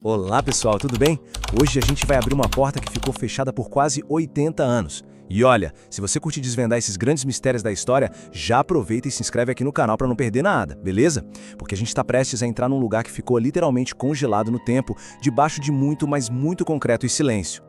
Olá pessoal, tudo bem? Hoje a gente vai abrir uma porta que ficou fechada por quase 80 anos. E olha, se você curte desvendar esses grandes mistérios da história, já aproveita e se inscreve aqui no canal para não perder nada, beleza? Porque a gente está prestes a entrar num lugar que ficou literalmente congelado no tempo, debaixo de muito, mas muito concreto e silêncio.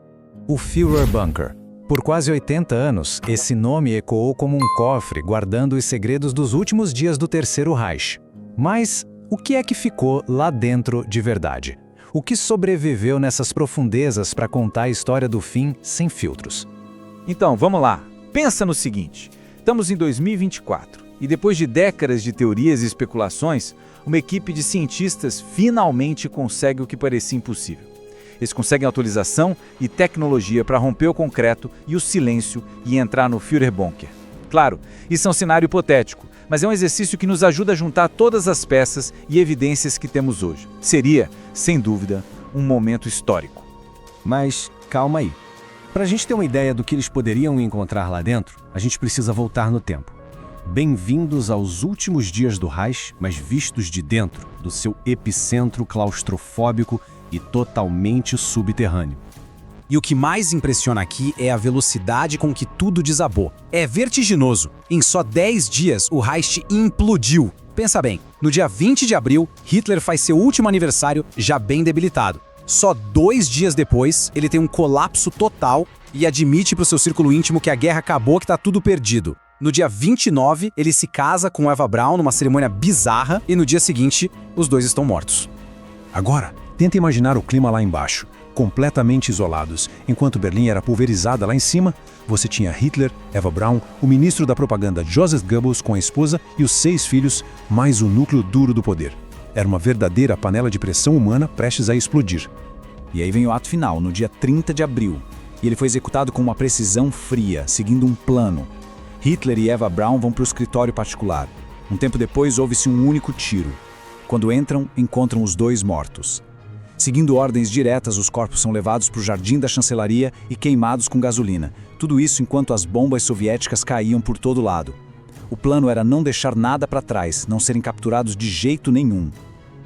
O Führer Bunker. Por quase 80 anos, esse nome ecoou como um cofre guardando os segredos dos últimos dias do Terceiro Reich. Mas o que é que ficou lá dentro de verdade? O que sobreviveu nessas profundezas para contar a história do fim sem filtros? Então, vamos lá. Pensa no seguinte. Estamos em 2024 e depois de décadas de teorias e especulações, uma equipe de cientistas finalmente consegue o que parecia impossível. Eles conseguem autorização e tecnologia para romper o concreto e o silêncio e entrar no Führer Bunker. Claro, isso é um cenário hipotético, mas é um exercício que nos ajuda a juntar todas as peças e evidências que temos hoje. Seria, sem dúvida, um momento histórico. Mas calma aí. Para a gente ter uma ideia do que eles poderiam encontrar lá dentro, a gente precisa voltar no tempo. Bem-vindos aos últimos dias do Reich, mas vistos de dentro, do seu epicentro claustrofóbico e totalmente subterrâneo. E o que mais impressiona aqui é a velocidade com que tudo desabou. É vertiginoso. Em só 10 dias, o Reich implodiu. Pensa bem, no dia 20 de abril, Hitler faz seu último aniversário já bem debilitado. Só 2 dias depois, ele tem um colapso total e admite para o seu círculo íntimo que a guerra acabou, que está tudo perdido. No dia 29, ele se casa com Eva Braun numa cerimônia bizarra e no dia seguinte, os dois estão mortos. Agora, tenta imaginar o clima lá embaixo, completamente isolados. Enquanto Berlim era pulverizada lá em cima, você tinha Hitler, Eva Braun, o ministro da propaganda Joseph Goebbels com a esposa e os 6 filhos, mais o núcleo duro do poder. Era uma verdadeira panela de pressão humana prestes a explodir. E aí vem o ato final, no dia 30 de abril. E ele foi executado com uma precisão fria, seguindo um plano. Hitler e Eva Braun vão para o escritório particular. Um tempo depois, houve-se um único tiro. Quando entram, encontram os 2 mortos. Seguindo ordens diretas, os corpos são levados para o jardim da chancelaria e queimados com gasolina. Tudo isso enquanto as bombas soviéticas caíam por todo lado. O plano era não deixar nada para trás, não serem capturados de jeito nenhum.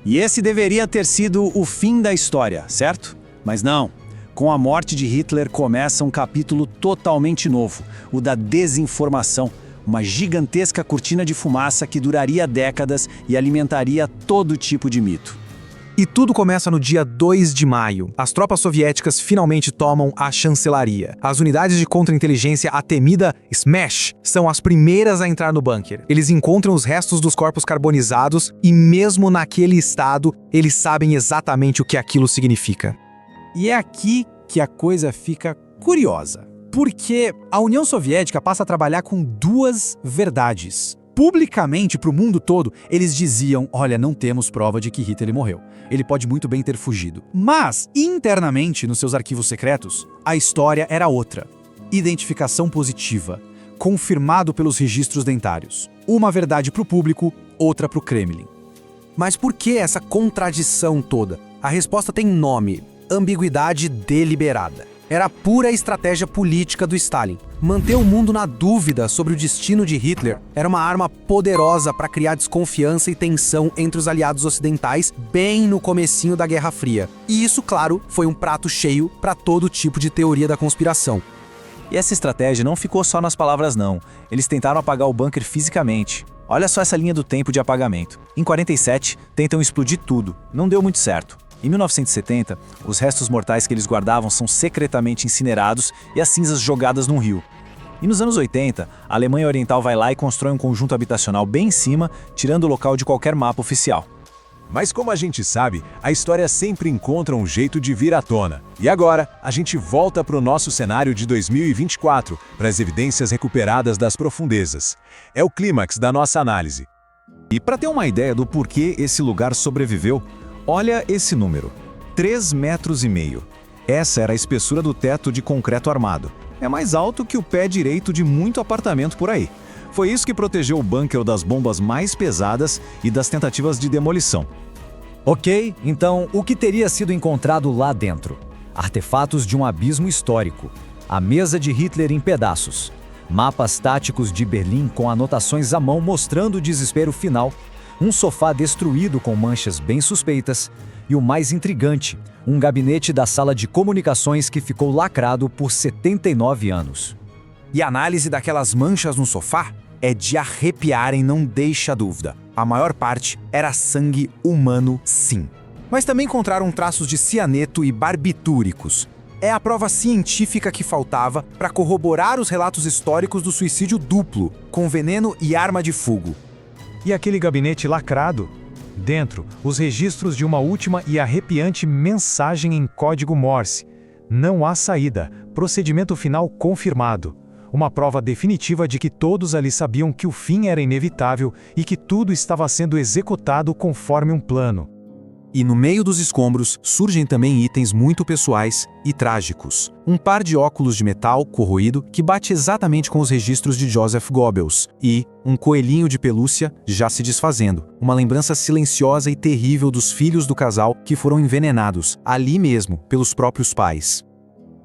E esse deveria ter sido o fim da história, certo? Mas não. Com a morte de Hitler começa um capítulo totalmente novo, o da desinformação. Uma gigantesca cortina de fumaça que duraria décadas e alimentaria todo tipo de mito. E tudo começa no dia 2 de maio. As tropas soviéticas finalmente tomam a chancelaria. As unidades de contra-inteligência, a temida Smash, são as primeiras a entrar no bunker. Eles encontram os restos dos corpos carbonizados e mesmo naquele estado, eles sabem exatamente o que aquilo significa. E é aqui que a coisa fica curiosa. Porque a União Soviética passa a trabalhar com 2 verdades. Publicamente, para o mundo todo, eles diziam, olha, não temos prova de que Hitler morreu. Ele pode muito bem ter fugido. Mas, internamente, nos seus arquivos secretos, a história era outra. Identificação positiva, confirmado pelos registros dentários. Uma verdade para o público, outra para o Kremlin. Mas por que essa contradição toda? A resposta tem nome: ambiguidade deliberada. Era a pura estratégia política do Stalin. Manter o mundo na dúvida sobre o destino de Hitler era uma arma poderosa para criar desconfiança e tensão entre os aliados ocidentais bem no comecinho da Guerra Fria. E isso, claro, foi um prato cheio para todo tipo de teoria da conspiração. E essa estratégia não ficou só nas palavras não. Eles tentaram apagar o bunker fisicamente. Olha só essa linha do tempo de apagamento. Em 47, tentam explodir tudo. Não deu muito certo. Em 1970, os restos mortais que eles guardavam são secretamente incinerados e as cinzas jogadas num rio. E nos anos 80, a Alemanha Oriental vai lá e constrói um conjunto habitacional bem em cima, tirando o local de qualquer mapa oficial. Mas como a gente sabe, a história sempre encontra um jeito de vir à tona. E agora, a gente volta para o nosso cenário de 2024, para as evidências recuperadas das profundezas. É o clímax da nossa análise. E para ter uma ideia do porquê esse lugar sobreviveu, olha esse número, 3,5 metros. Essa era a espessura do teto de concreto armado. É mais alto que o pé direito de muito apartamento por aí. Foi isso que protegeu o bunker das bombas mais pesadas e das tentativas de demolição. Ok, então o que teria sido encontrado lá dentro? Artefatos de um abismo histórico. A mesa de Hitler em pedaços. Mapas táticos de Berlim com anotações à mão mostrando o desespero final. Um sofá destruído com manchas bem suspeitas, E o mais intrigante, um gabinete da sala de comunicações que ficou lacrado por 79 anos. E a análise daquelas manchas no sofá é de arrepiar e não deixa dúvida. A maior parte era sangue humano, sim. Mas também encontraram traços de cianeto e barbitúricos. É a prova científica que faltava para corroborar os relatos históricos do suicídio duplo, com veneno e arma de fogo. E aquele gabinete lacrado? Dentro, os registros de uma última e arrepiante mensagem em código Morse. Não há saída, procedimento final confirmado. Uma prova definitiva de que todos ali sabiam que o fim era inevitável e que tudo estava sendo executado conforme um plano. E no meio dos escombros surgem também itens muito pessoais e trágicos. Um par de óculos de metal corroído que bate exatamente com os registros de Joseph Goebbels e um coelhinho de pelúcia já se desfazendo. Uma lembrança silenciosa e terrível dos filhos do casal que foram envenenados, ali mesmo, pelos próprios pais.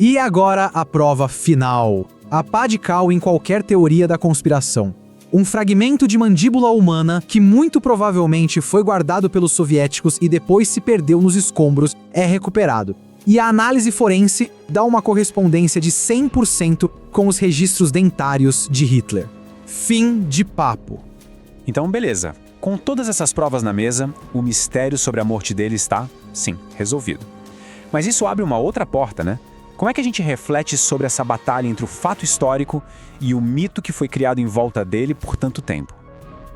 E agora a prova final. A pá de cal em qualquer teoria da conspiração. Um fragmento de mandíbula humana que muito provavelmente foi guardado pelos soviéticos e depois se perdeu nos escombros é recuperado. E a análise forense dá uma correspondência de 100% com os registros dentários de Hitler. Fim de papo. Então, beleza. Com todas essas provas na mesa, o mistério sobre a morte dele está, sim, resolvido. Mas isso abre uma outra porta, né? Como é que a gente reflete sobre essa batalha entre o fato histórico e o mito que foi criado em volta dele por tanto tempo?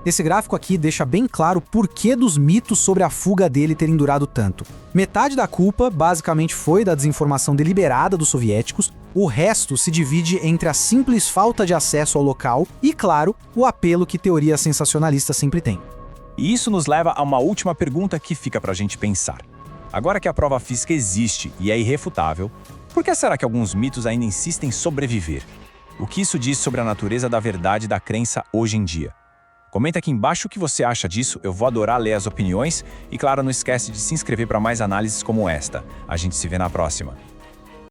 Esse gráfico aqui deixa bem claro o porquê dos mitos sobre a fuga dele terem durado tanto. Metade da culpa, basicamente, foi da desinformação deliberada dos soviéticos, o resto se divide entre a simples falta de acesso ao local e, claro, o apelo que teoria sensacionalista sempre tem. E isso nos leva a uma última pergunta que fica pra gente pensar. Agora que a prova física existe e é irrefutável, por que será que alguns mitos ainda insistem em sobreviver? O que isso diz sobre a natureza da verdade da crença hoje em dia? Comenta aqui embaixo o que você acha disso, eu vou adorar ler as opiniões e, claro, não esquece de se inscrever para mais análises como esta. A gente se vê na próxima.